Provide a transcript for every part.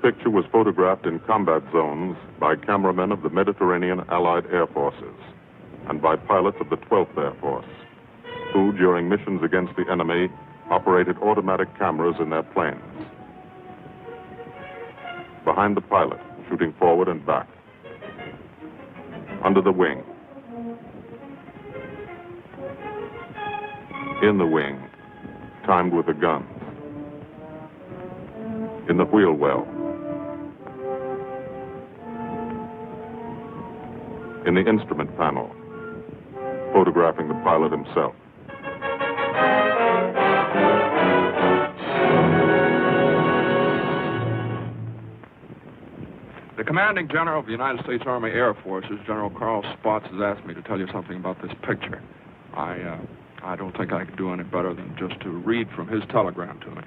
picture was photographed in combat zones by cameramen of the Mediterranean Allied Air Forces and by pilots of the 12th Air Force, who, during missions against the enemy, operated automatic cameras in their planes. Behind the pilot, shooting forward and back. Under the wing. In the wing, timed with the guns. In the wheel well. In the instrument panel, photographing the pilot himself. The commanding general of the United States Army Air Forces, General Carl Spaatz, has asked me to tell you something about this picture. I don't think I could do any better than just to read from his telegram to me.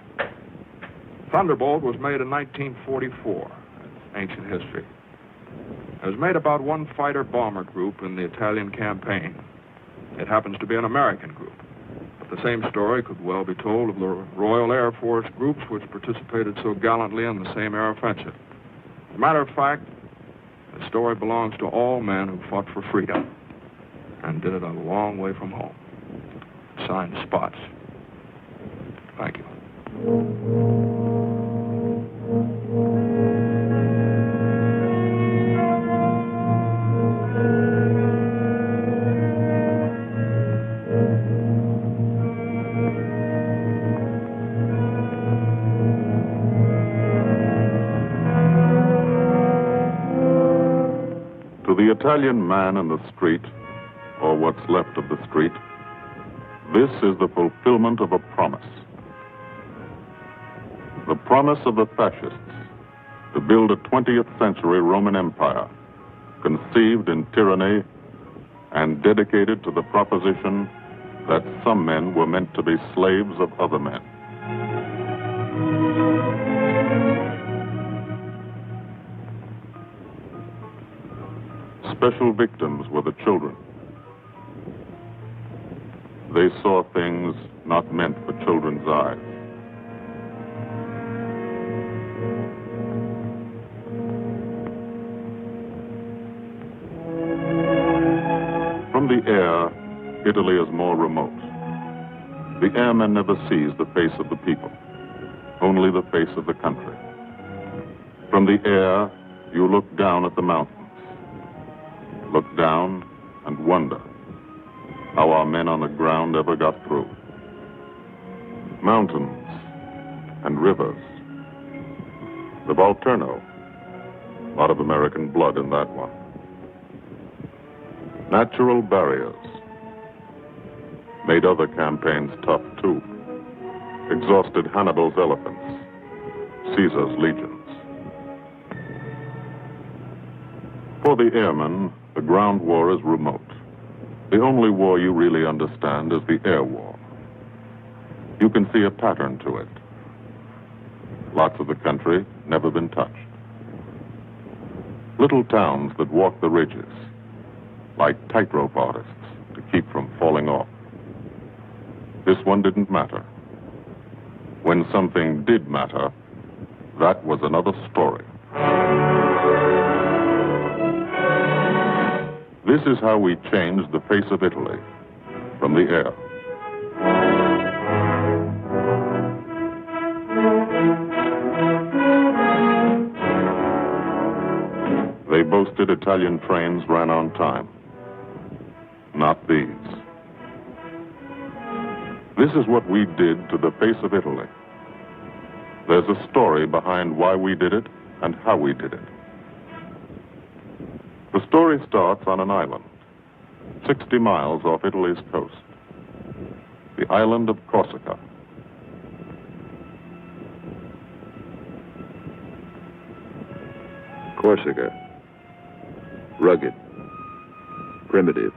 Thunderbolt was made in 1944. It's ancient history. It was made about one fighter-bomber group in the Italian campaign. It happens to be an American group. But the same story could well be told of the Royal Air Force groups which participated so gallantly in the same air offensive. As a matter of fact, the story belongs to all men who fought for freedom and did it a long way from home. Signed, Spaatz. Thank you. To the Italian man in the street, or what's left of the street, this is the fulfillment of a promise. The promise of the fascists to build a 20th century Roman Empire, conceived in tyranny and dedicated to the proposition that some men were meant to be slaves of other men. Special victims were the children. They saw things not meant for children's eyes. From the air, Italy is more remote. The airman never sees the face of the people, only the face of the country. From the air, you look down at the mountains. Look down and wonder how our men on the ground ever got through. Mountains and rivers. The Volturno. A lot of American blood in that one. Natural barriers. Made other campaigns tough, too. Exhausted Hannibal's elephants. Caesar's legions. For the airmen, the ground war is remote. The only war you really understand is the air war. You can see a pattern to it. Lots of the country never been touched. Little towns that walk the ridges, like tightrope artists to keep from falling off. This one didn't matter. When something did matter, that was another story. This is how we changed the face of Italy, from the air. They boasted Italian trains ran on time. Not these. This is what we did to the face of Italy. There's a story behind why we did it and how we did it. The story starts on an island, 60 miles off Italy's coast, the island of Corsica. Corsica. Rugged, primitive,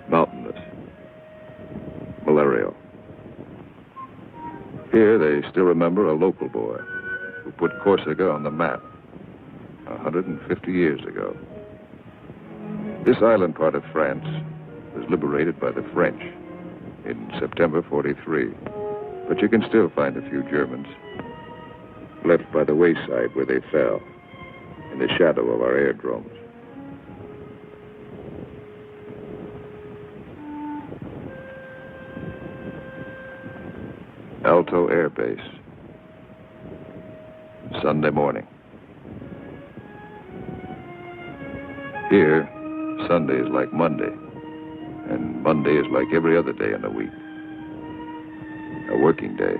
mountainous, malarial. Here they still remember a local boy who put Corsica on the map 150 years ago. This island part of France was liberated by the French in September '43, but you can still find a few Germans. left by the wayside where they fell, in the shadow of our aerodromes. Alto Air Base. Sunday morning. Here, Sunday is like Monday, and Monday is like every other day in the week. A working day.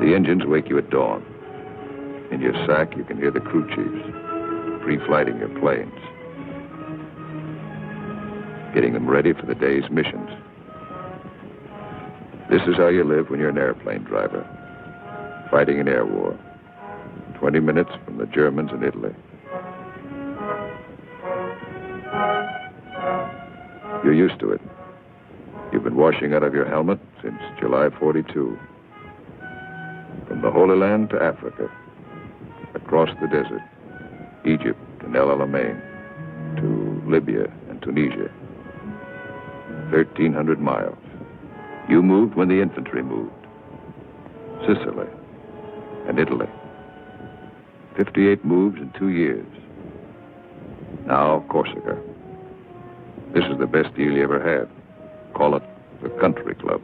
The engines wake you at dawn. In your sack, you can hear the crew chiefs pre-flighting your planes, getting them ready for the day's missions. This is how you live when you're an airplane driver, fighting an air war, 20 minutes from the Germans in Italy. You're used to it. You've been washing out of your helmet since July 42. From the Holy Land to Africa, across the desert, Egypt and El Alamein, to Libya and Tunisia. 1,300 miles. You moved when the infantry moved. Sicily and Italy. 58 moves in 2 years. Now Corsica. This is the best deal you ever had. Call it the country club.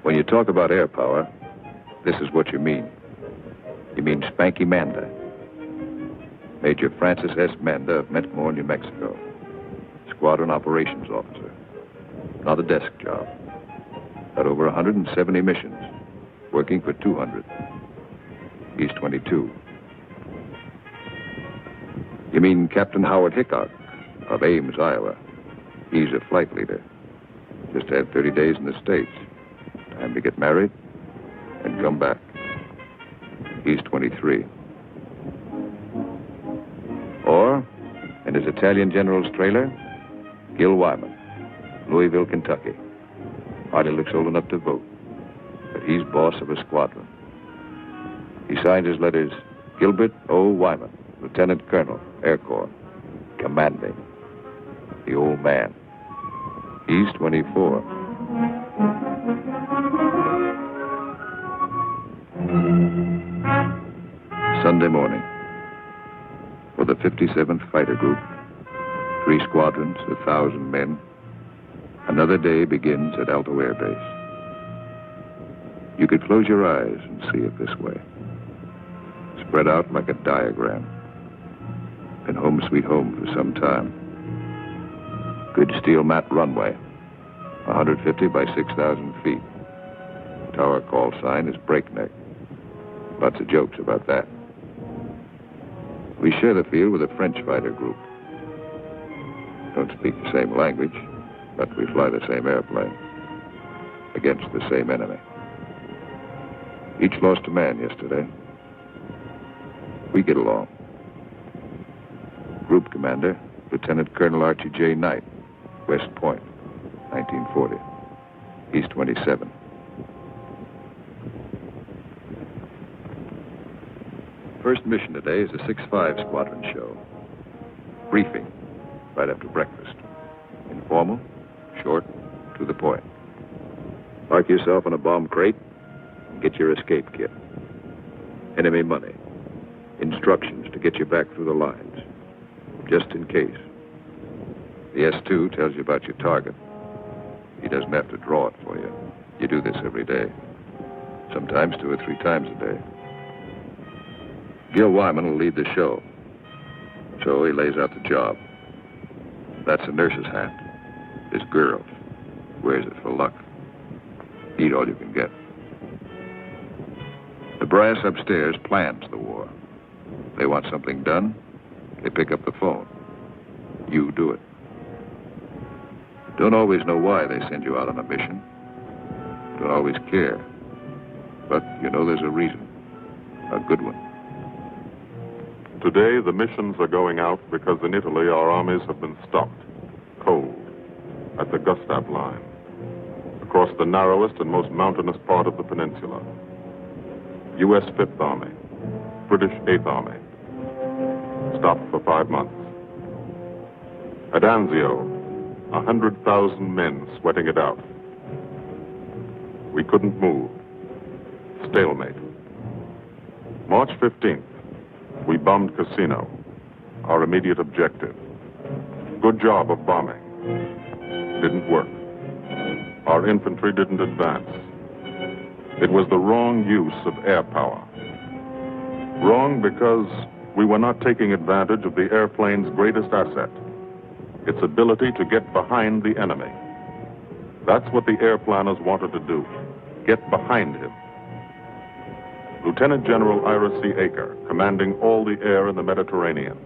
When you talk about air power, this is what you mean. You mean Spanky Manda. Major Francis S. Manda of Mentmore, New Mexico. Squadron operations officer. Not a desk job. Had over 170 missions, working for 200. He's 22. You mean Captain Howard Hickok of Ames, Iowa. He's a flight leader. Just had 30 days in the States. Time to get married and come back. He's 23. Or, in his Italian general's trailer, Gil Wyman, Louisville, Kentucky. Hardly looks old enough to vote, but he's boss of a squadron. He signed his letters, Gilbert O. Wyman, Lieutenant Colonel, Air Corps, commanding. The old man. He's 24. Sunday morning. For the 57th Fighter Group, 3 squadrons, 1,000 men, another day begins at Alto Air Base. You could close your eyes and see it this way. Spread out like a diagram. Been home sweet home for some time. Good steel mat runway, 150 by 6,000 feet. Tower call sign is Breakneck. Lots of jokes about that. We share the field with a French fighter group. Don't speak the same language, but we fly the same airplane against the same enemy. Each lost a man yesterday. We get along. Group commander, Lieutenant Colonel Archie J. Knight, West Point, 1940. He's 27. First mission today is a 6-5 squadron show. Briefing, right after breakfast. Informal, short, to the point. Park yourself in a bomb crate and get your escape kit. Enemy money. Instructions to get you back through the lines, just in case. The S2 tells you about your target. He doesn't have to draw it for you. You do this every day. Sometimes 2 or 3 times a day. Gil Wyman will lead the show. So he lays out the job. That's a nurse's hat. This girl wears it for luck. Eat all you can get. The brass upstairs plans the war. They want something done, they pick up the phone. You do it. Don't always know why they send you out on a mission. Don't always care. But you know there's a reason. A good one. Today, the missions are going out because in Italy our armies have been stopped, cold, at the Gustav line, across the narrowest and most mountainous part of the peninsula. U.S. Fifth Army, British Eighth Army, stopped for 5 months. At Anzio, 100,000 men sweating it out. We couldn't move. Stalemate. March 15th, we bombed Cassino, our immediate objective. Good job of bombing. Didn't work. Our infantry didn't advance. It was the wrong use of air power. Wrong because we were not taking advantage of the airplane's greatest asset, its ability to get behind the enemy. That's what the air planners wanted to do, get behind him. Lieutenant General Ira C. Aker, commanding all the air in the Mediterranean,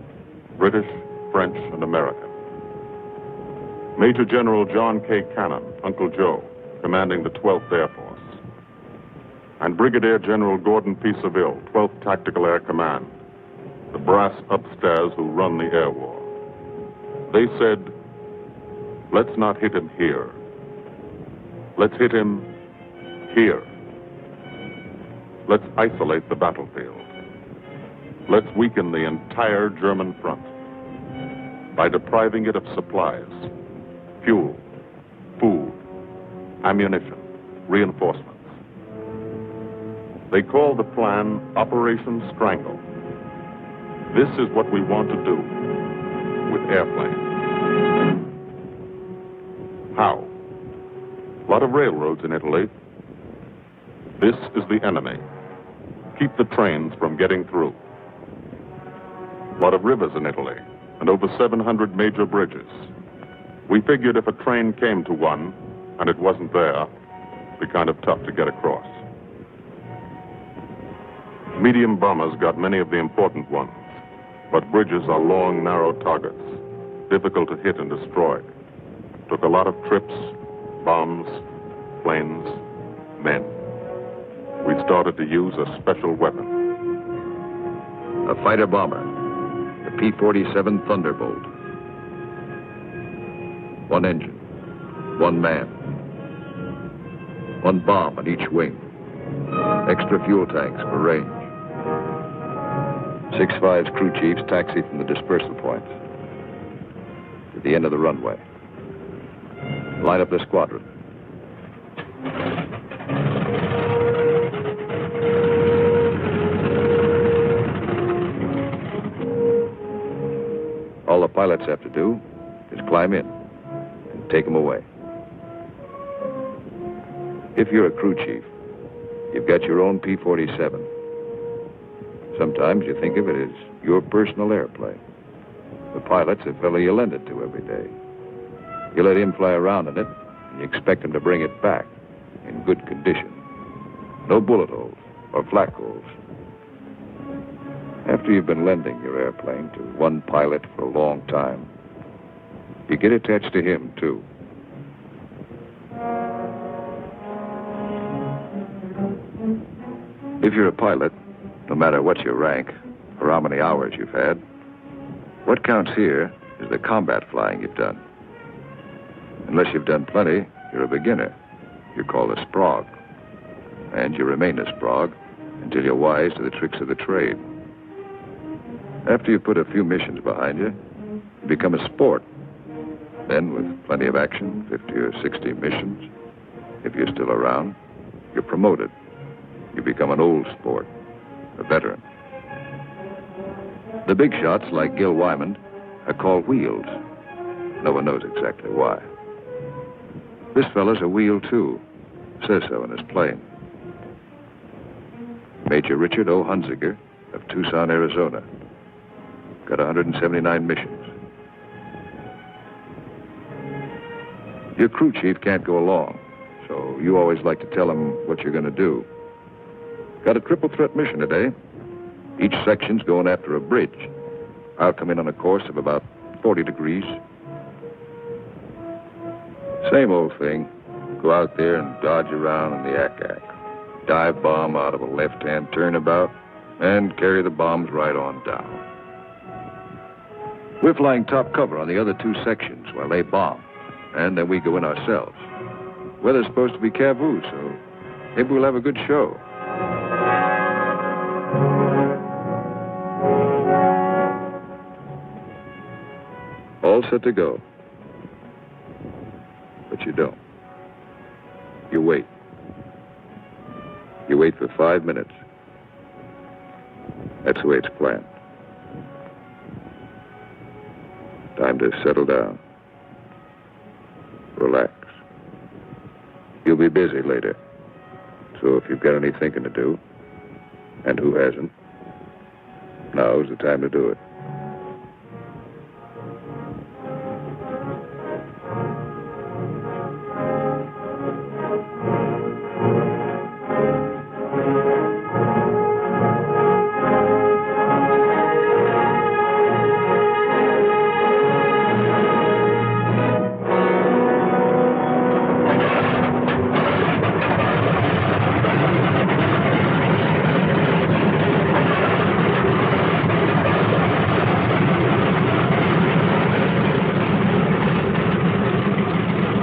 British, French, and American. Major General John K. Cannon, Uncle Joe, commanding the 12th Air Force. And Brigadier General Gordon P. Seville, 12th Tactical Air Command, the brass upstairs who run the air war. They said, let's not hit him here. Let's hit him here. Let's isolate the battlefield. Let's weaken the entire German front by depriving it of supplies, fuel, food, ammunition, reinforcements. They call the plan Operation Strangle. This is what we want to do with airplanes. How? A lot of railroads in Italy. This is the enemy. Keep the trains from getting through. A lot of rivers in Italy, and over 700 major bridges. We figured if a train came to one, and it wasn't there, it'd be kind of tough to get across. Medium bombers got many of the important ones, but bridges are long, narrow targets, difficult to hit and destroy. Took a lot of trips, bombs, planes, men. We started to use a special weapon. A fighter bomber, the P-47 Thunderbolt. One engine, one man, one bomb on each wing, extra fuel tanks for range. 6-5's crew chiefs taxi from the dispersal points to the end of the runway. Line up the squadron. All the pilots have to do is climb in and take them away. If you're a crew chief, you've got your own P-47. Sometimes you think of it as your personal airplane. The pilot's a fellow you lend it to every day. You let him fly around in it, and you expect him to bring it back in good condition. No bullet holes or flak holes. After you've been lending your airplane to one pilot for a long time, you get attached to him, too. If you're a pilot, no matter what your rank or how many hours you've had, what counts here is the combat flying you've done. Unless you've done plenty, you're a beginner. You're called a sprog. And you remain a sprog until you're wise to the tricks of the trade. After you've put a few missions behind you, you become a sport. Then, with plenty of action, 50 or 60 missions, if you're still around, you're promoted. You become an old sport, a veteran. The big shots, like Gil Wyman, are called wheels. No one knows exactly why. This fellow's a wheel, too. Says so in his plane. Major Richard O. Hunziker of Tucson, Arizona. Got 179 missions. Your crew chief can't go along, so you always like to tell him what you're going to do. Got a triple threat mission today. Each section's going after a bridge. I'll come in on a course of about 40 degrees. Same old thing. Go out there and dodge around in the ack-ack. Dive bomb out of a left-hand turnabout and carry the bombs right on down. We're flying top cover on the other two sections while they bomb. And then we go in ourselves. Weather's supposed to be Cavoo, so maybe we'll have a good show. All set to go. But you don't. You wait. You wait for 5 minutes. That's the way it's planned. Time to settle down. Relax. You'll be busy later. So if you've got any thinking to do, and who hasn't, now's the time to do it.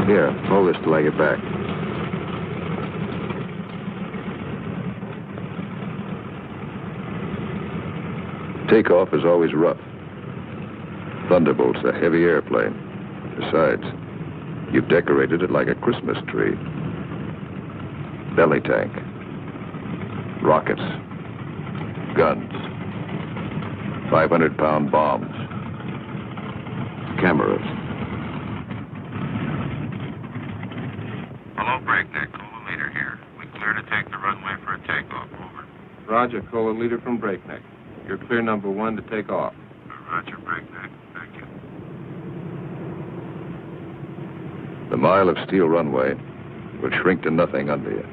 Here, hold this till I get back. Takeoff is always rough. Thunderbolt's a heavy airplane. Besides, you've decorated it like a Christmas tree. Belly tank. Rockets. Guns. 500-pound bombs. Cameras. Hello, Breakneck. Cola Leader here. We clear to take the runway for a takeoff. Over. Roger, Cola Leader from Breakneck. You're clear number 1 to take off. Roger, Breakneck. Thank you. The mile of steel runway will shrink to nothing under you.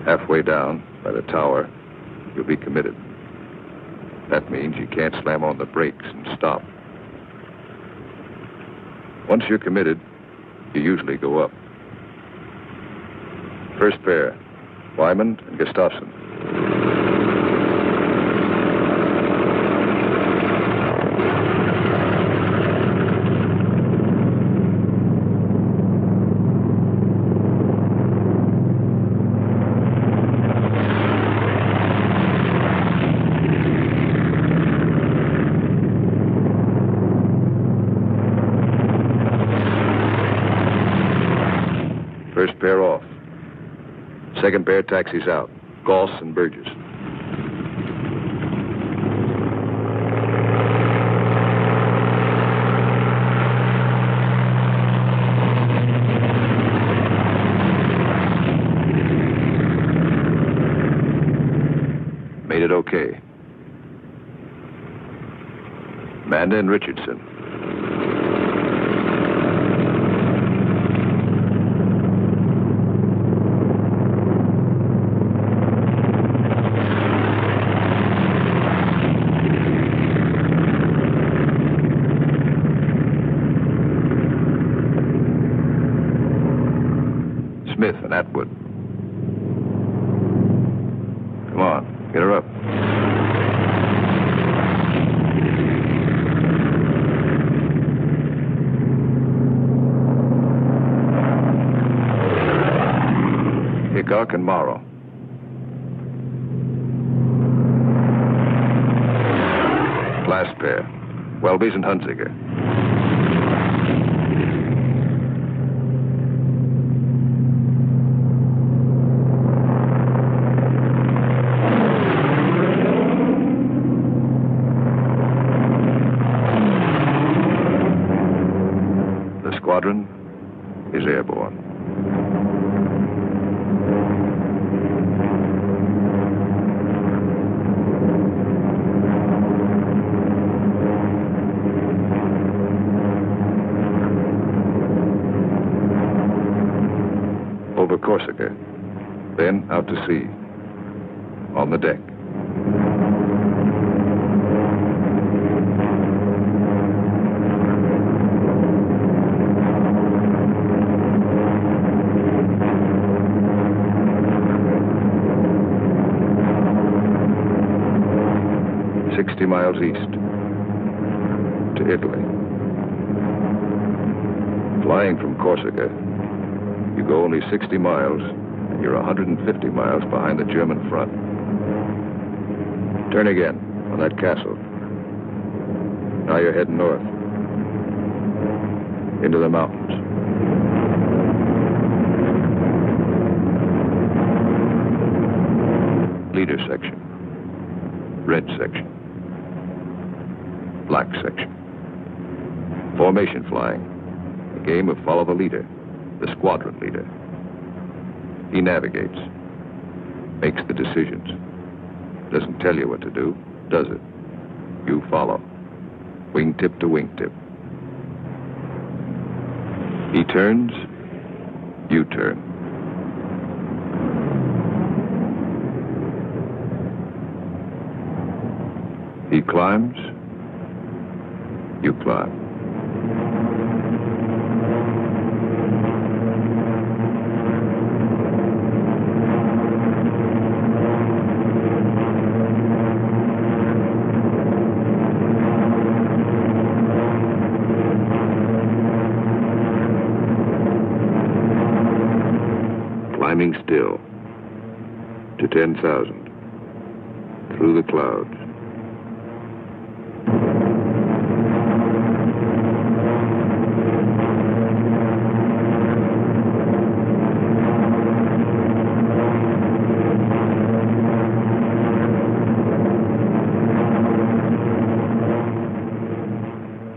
Halfway down, by the tower, you'll be committed. That means you can't slam on the brakes and stop. Once you're committed, you usually go up. First pair, Wyman and Gustafson. First pair off. Second pair taxis out. Goss and Burgess. Made it okay. Manda and Richardson. Smith and Atwood. Come on, get her up. Hickok and Morrow. Last pair, Welby's and Hunziker. Squadron is airborne. Over Corsica, then out to sea, on the deck. Miles east. to Italy. Flying from Corsica, you go only 60 miles, and you're 150 miles behind the German front. Turn again on that castle. Now you're heading north. Into the mountains. Leader section. Red section. Black section. Formation flying. A game of follow the leader, the squadron leader. He navigates, makes the decisions. Doesn't tell you what to do, does it? You follow. Wingtip to wingtip. He turns, you turn. He climbs, you climb. Climbing still to 10,000 through the clouds.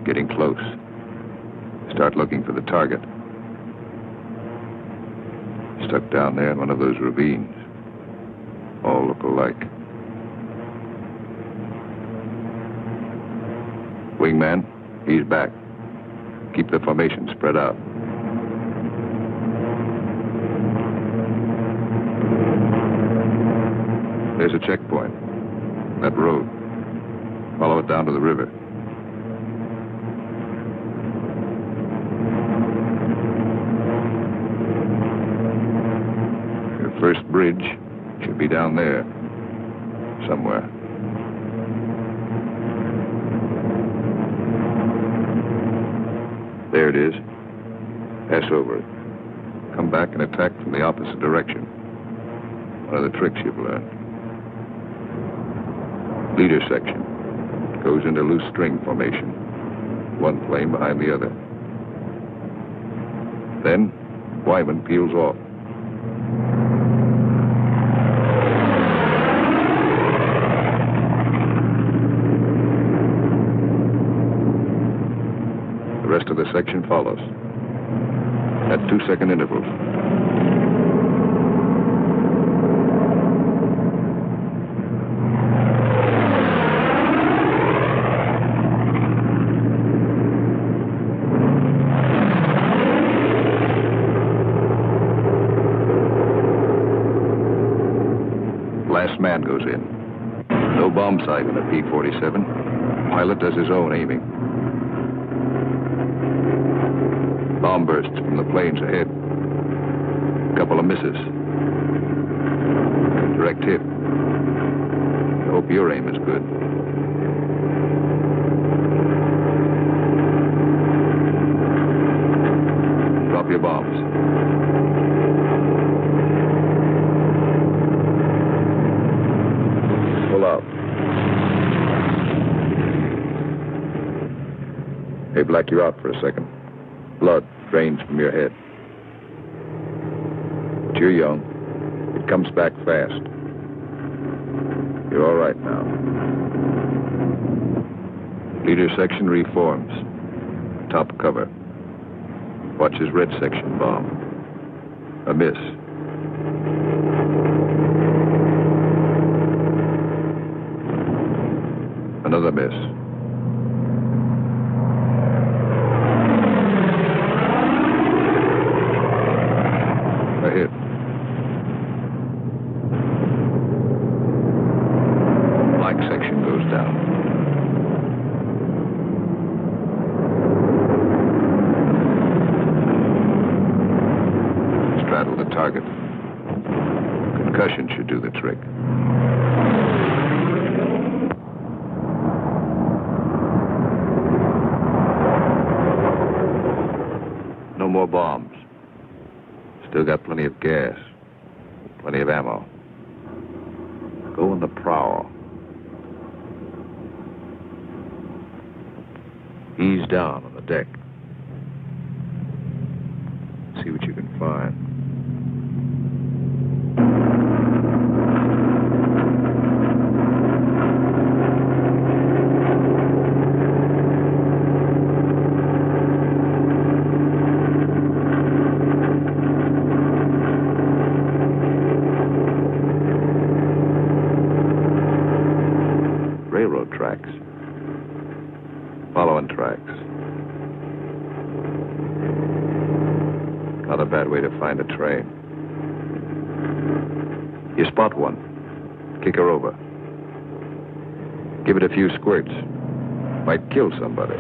Getting close. Start looking for the target. Stuck down there in one of those ravines. All look alike. Wingman, he's back. Keep the formation spread out. There's a checkpoint. That road. Follow it down to the river. First bridge should be down there, somewhere. There it is. Pass over it. Come back and attack from the opposite direction. One of the tricks you've learned. Leader section goes into loose string formation. One plane behind the other. Then, Wyman peels off. The rest of the section follows at 2-second intervals. Last man goes in. No bomb sight in a P-47. Pilot does his own aiming. Bomb bursts from the planes ahead. Couple of misses. Direct hit. I hope your aim is good. Drop your bombs. Pull out. Hey, Black, you're out for a second. Blood drains from your head. But you're young. It comes back fast. You're all right now. Leader section reforms. Top cover. Watch his red section bomb. A miss. Another miss. A hit. Black section goes down. Straddle the target. Concussion should do the trick. bombs. Still got plenty of gas, plenty of ammo. Go on the prowl. Ease down on the deck. See what you can find. Railroad tracks. Following tracks. Not a bad way to find a train. You spot one. Kick her over. Give it a few squirts. Might kill somebody.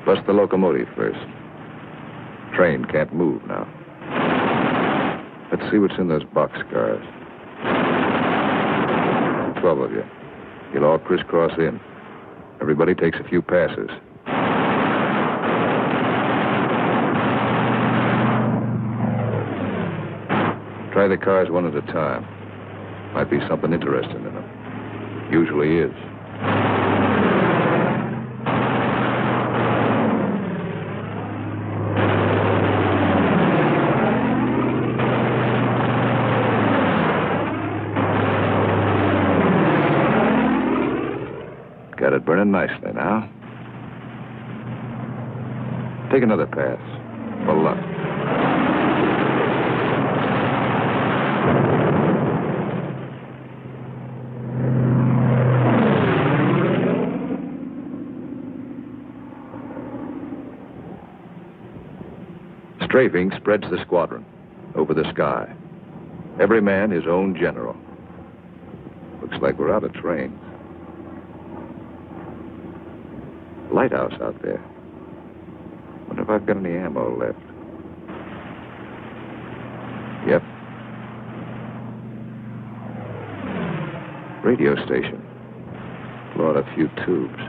Bust the locomotive first. Train can't move now. Let's see what's in those boxcars. 12 of you. You'll all crisscross in. Everybody takes a few passes. Try the cars one at a time. Might be something interesting in them. Usually is. Got it burning nicely now. Take another pass. For luck. Strafing spreads the squadron over the sky. Every man his own general. Looks like we're out of trains. Lighthouse out there. Wonder if I've got any ammo left. Yep. Radio station. Blow out a few tubes.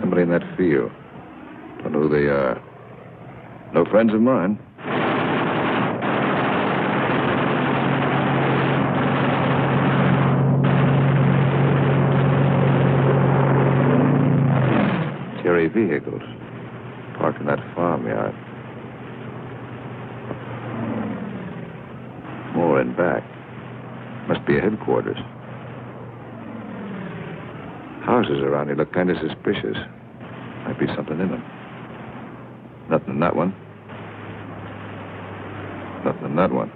Somebody in that field. Don't know who they are. No friends of mine. Vehicles parked in that farmyard. More in back. Must be a headquarters. Houses around here look kind of suspicious. Might be something in them. Nothing in that one. Nothing in that one.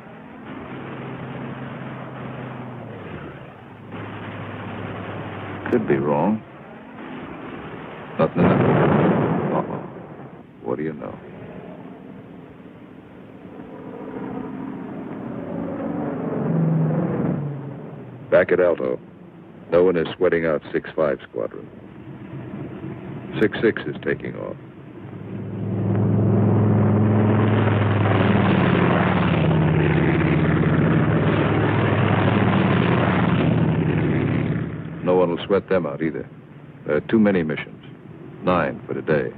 Could be wrong. Nothing in that one. Uh-oh. What do you know? Back at Alto. No one is sweating out 6-5 squadron. 6-6 is taking off. No one will sweat them out either. There are too many missions. 9 for today.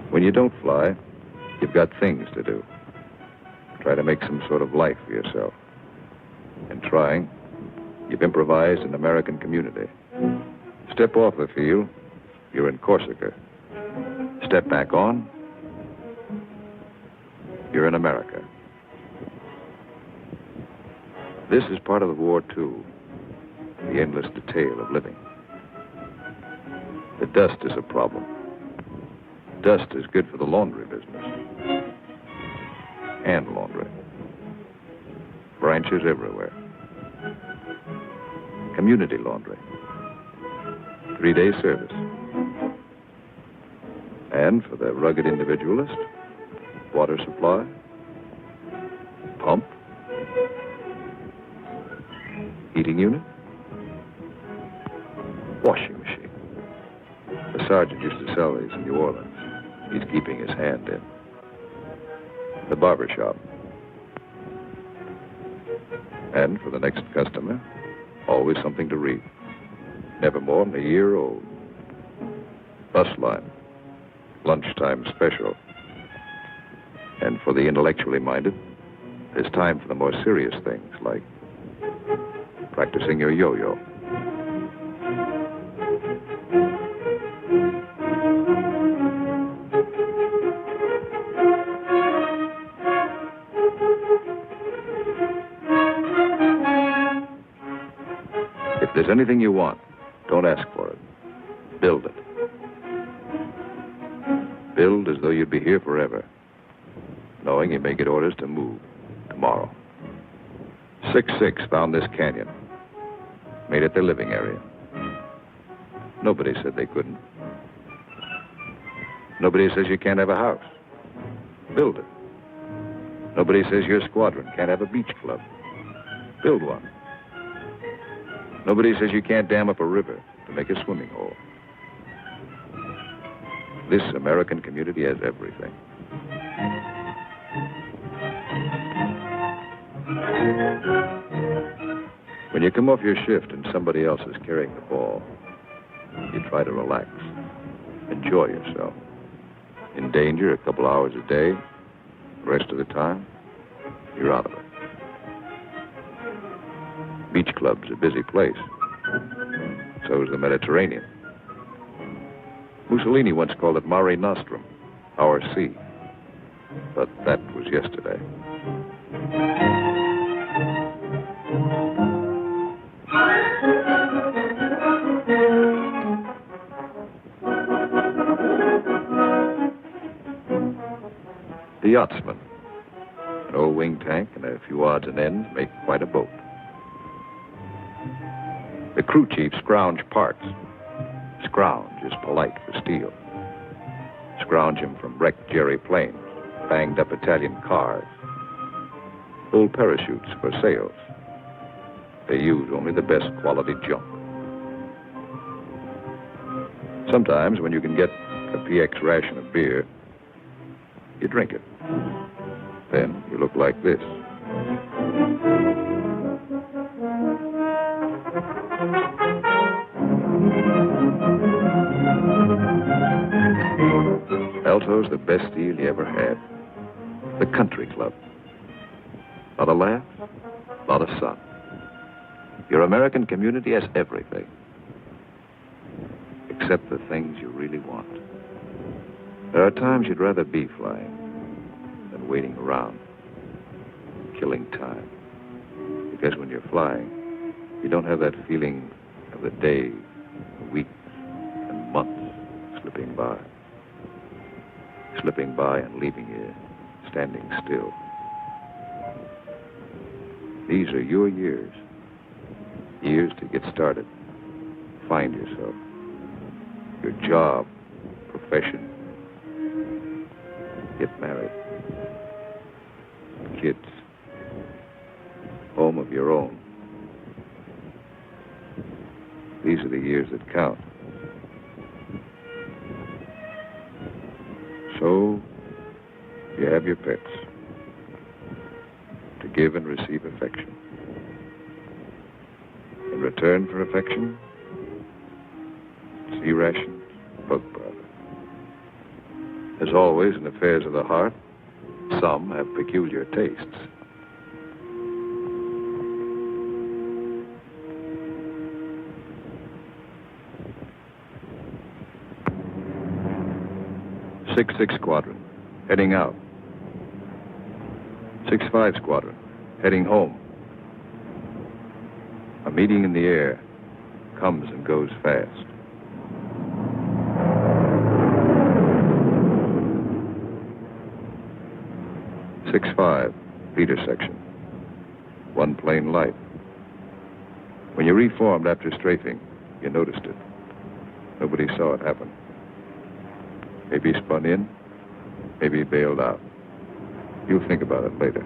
When you don't fly, you've got things to do. Try to make some sort of life for yourself. In trying, you've improvised an American community. Step off the field, you're in Corsica. Step back on, you're in America. This is part of the war, too. The endless detail of living. The dust is a problem. Dust is good for the laundry business. And laundry. Branches everywhere. Community laundry. 3-day service. And for the rugged individualist, water supply, pump, heating unit, washing machine. The sergeant used to sell these in New Orleans. He's keeping his hand in. The barber shop. And for the next customer, always something to read. never more than a year old. Bus line, lunchtime special. And for the intellectually minded, there's time for the more serious things, like practicing your yo-yo. If there's anything you want, don't ask for it. Build it. Build as though you'd be here forever, knowing you may get orders to move tomorrow. 6-6 found this canyon, made it their living area. Nobody said they couldn't. Nobody says you can't have a house. Build it. Nobody says your squadron can't have a beach club. Build one. Nobody says you can't dam up a river to make a swimming hole. This American community has everything. When you come off your shift and somebody else is carrying the ball, you try to relax, enjoy yourself. In danger a couple hours a day, the rest of the time, you're out of it. Beach club's a busy place. So is the Mediterranean. Mussolini once called it Mare Nostrum, our sea. But that was yesterday. The yachtsman. An old wing tank and a few odds and ends make quite a boat. The crew chief scrounge parts. Scrounge is polite for steel. Scrounge him from wrecked Jerry planes, banged up Italian cars, old parachutes for sails. They use only the best quality junk. Sometimes when you can get a PX ration of beer, you drink it. Then you look like this. Alto's the best deal you ever had. The country club. Lot of laughs, lot of sun. Your American community has everything. Except the things you really want. There are times you'd rather be flying than waiting around, killing time. Because when you're flying, you don't have that feeling of the days, weeks, and months slipping by. Slipping by and leaving you standing still. These are your years. Years to get started. Find yourself. Your job, profession. Get married. Kids. Home of your own. These are the years that count. So, you have your pets. To give and receive affection. In return for affection, sea rations, bug powder. As always in affairs of the heart, some have peculiar tastes. Six Squadron, heading out. 6-5 Squadron, heading home. A meeting in the air comes and goes fast. .5, leader section. One plane light. When you reformed after strafing, you noticed it. Nobody saw it happen. Maybe spun in, maybe bailed out. You'll think about it later.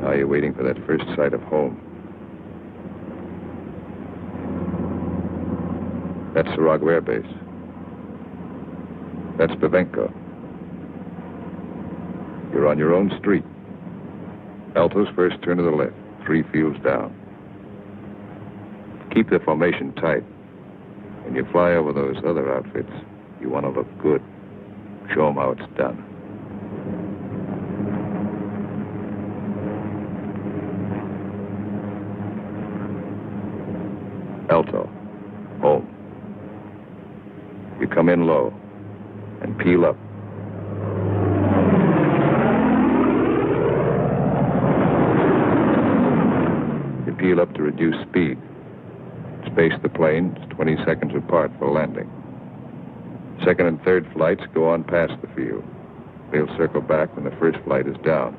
Now you're waiting for that first sight of home. That's Sarago Air Base. That's Bavenko. You're on your own street. Alto's first turn to the left, 3 fields down. Keep the formation tight. When you fly over those other outfits, you want to look good. Show them how it's done. Alto. Home. You come in low and peel up. You peel up to reduce speed. Space the planes 20 seconds apart for landing. Second and third flights go on past the field. They'll circle back when the first flight is down.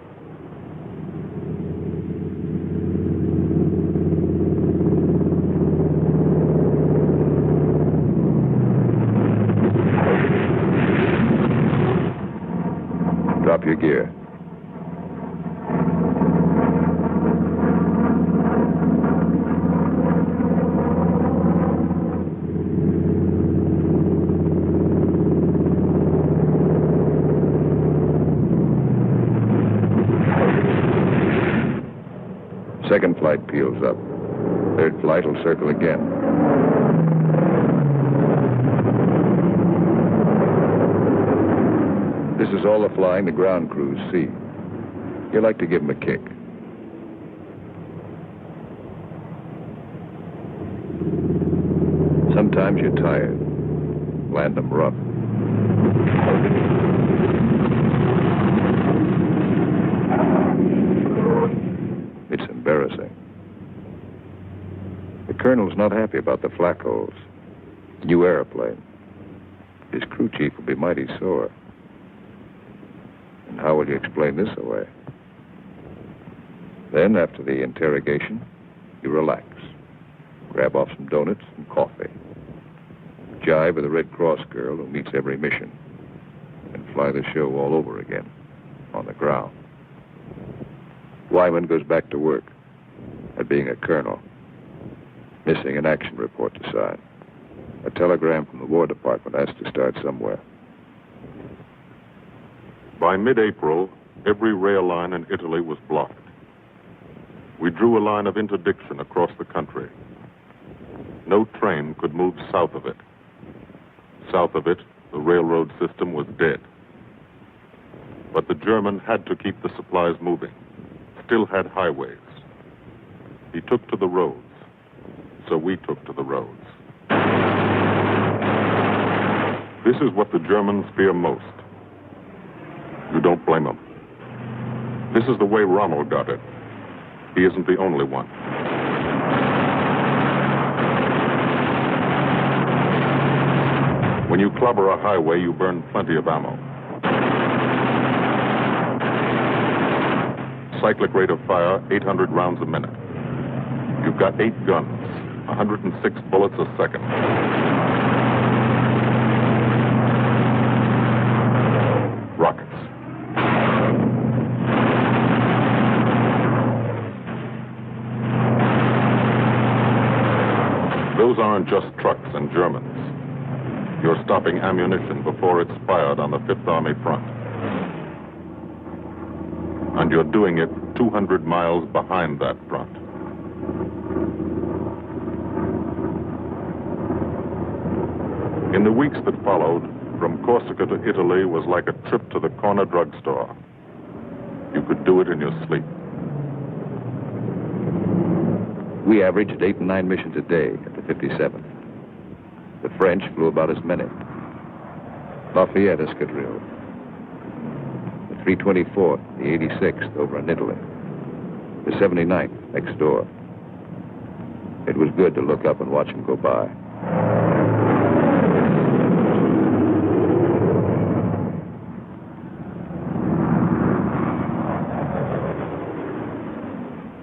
Drop your gear. Second flight peels up. Third flight will circle again. This is all the flying the ground crews see. You like to give them a kick. Sometimes you're tired. Land them rough. It's embarrassing. The colonel's not happy about the flak holes. New airplane. His crew chief will be mighty sore. And how will you explain this away? Then, after the interrogation, you relax. Grab off some donuts and coffee. Jive with a Red Cross girl who meets every mission. And fly the show all over again, on the ground. Wyman goes back to work at being a colonel. Missing an action report to sign. A telegram from the War Department has to start somewhere. By mid-April, every rail line in Italy was blocked. We drew a line of interdiction across the country. No train could move south of it. South of it, the railroad system was dead. But the German had to keep the supplies moving. Still had highways. He took to the roads, so we took to the roads. This is what the Germans fear most. You don't blame them. This is the way Rommel got it. He isn't the only one. When you clobber a highway, you burn plenty of ammo. Cyclic rate of fire, 800 rounds a minute. You've got 8 guns, 106 bullets a second. Rockets. Those aren't just trucks and Germans. You're stopping ammunition before it's fired on the Fifth Army front. And you're doing it 200 miles behind that front. In the weeks that followed, from Corsica to Italy was like a trip to the corner drugstore. You could do it in your sleep. We averaged 8 and 9 missions a day at the 57th. The French flew about as many. Lafayette Escadrille. The 324th, the 86th over in Italy. The 79th next door. It was good to look up and watch them go by.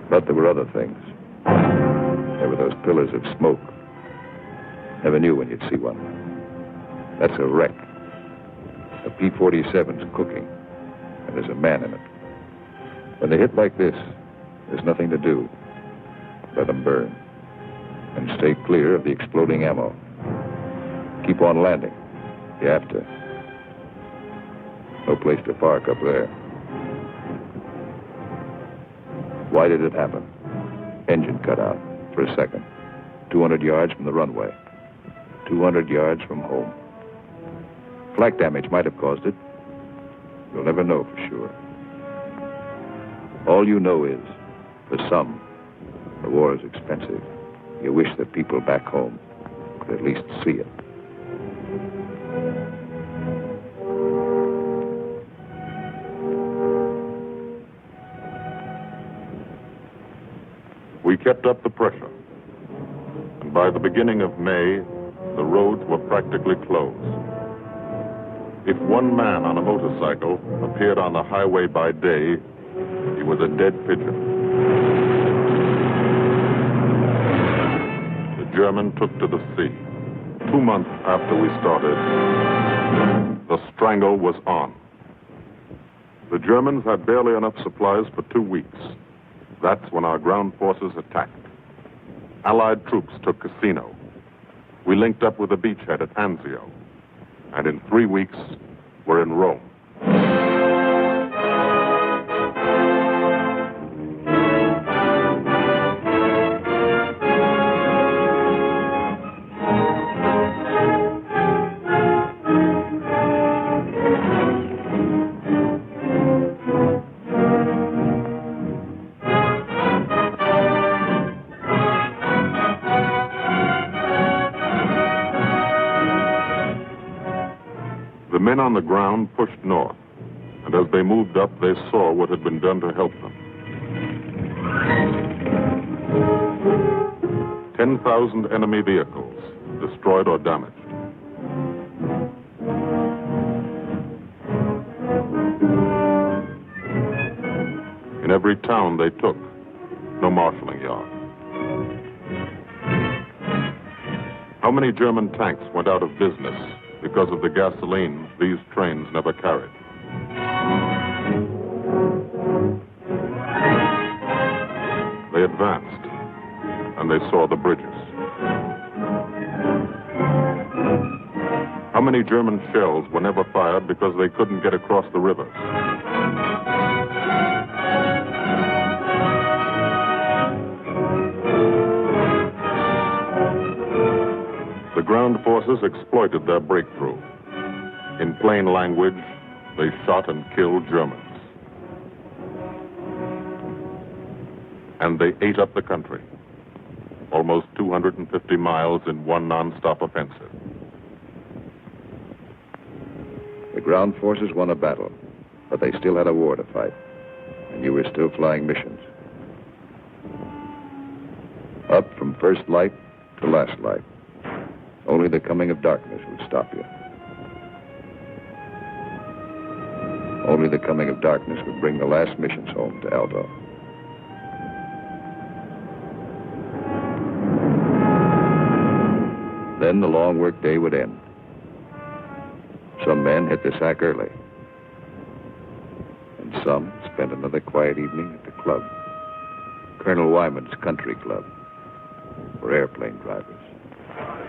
But there were other things. There were those pillars of smoke. Never knew when you'd see one. That's a wreck. A P-47's cooking, and there's a man in it. When they hit like this, there's nothing to do. Let them burn. And stay clear of the exploding ammo. Keep on landing. You have to. No place to park up there. Why did it happen? Engine cut out for a second. 200 yards from the runway, 200 yards from home. Flak damage might have caused it. You'll never know for sure. All you know is, for some, the war is expensive. You wish that people back home could at least see it. We kept up the pressure, and by the beginning of May, the roads were practically closed. If one man on a motorcycle appeared on the highway by day, he was a dead pigeon. The German took to the sea. 2 months after we started, the strangle was on. The Germans had barely enough supplies for 2 weeks. That's when our ground forces attacked. Allied troops took Cassino. We linked up with a beachhead at Anzio, and in 3 weeks, we're in Rome. The men on the ground pushed north, and as they moved up, they saw what had been done to help them. 10,000 enemy vehicles, destroyed or damaged. In every town they took, no marshalling yard. How many German tanks went out of business because of the gasoline these trains never carried? They advanced, and they saw the bridges. How many German shells were never fired because they couldn't get across the river? The ground forces exploited their breakthrough. In plain language, they shot and killed Germans. And they ate up the country, almost 250 miles in one non-stop offensive. The ground forces won a battle, but they still had a war to fight, and you were still flying missions. Up from first light to last light. Only the coming of darkness would stop you. Only the coming of darkness would bring the last missions home to Aldo. Then the long work day would end. Some men hit the sack early, and some spent another quiet evening at the club, Colonel Wyman's Country Club, for airplane drivers.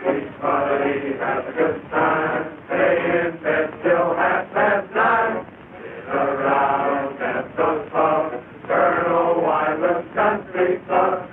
Everybody has a good time, stay in bed till 9:30. Sit around at the pub, Colonel Wyman's Country Club.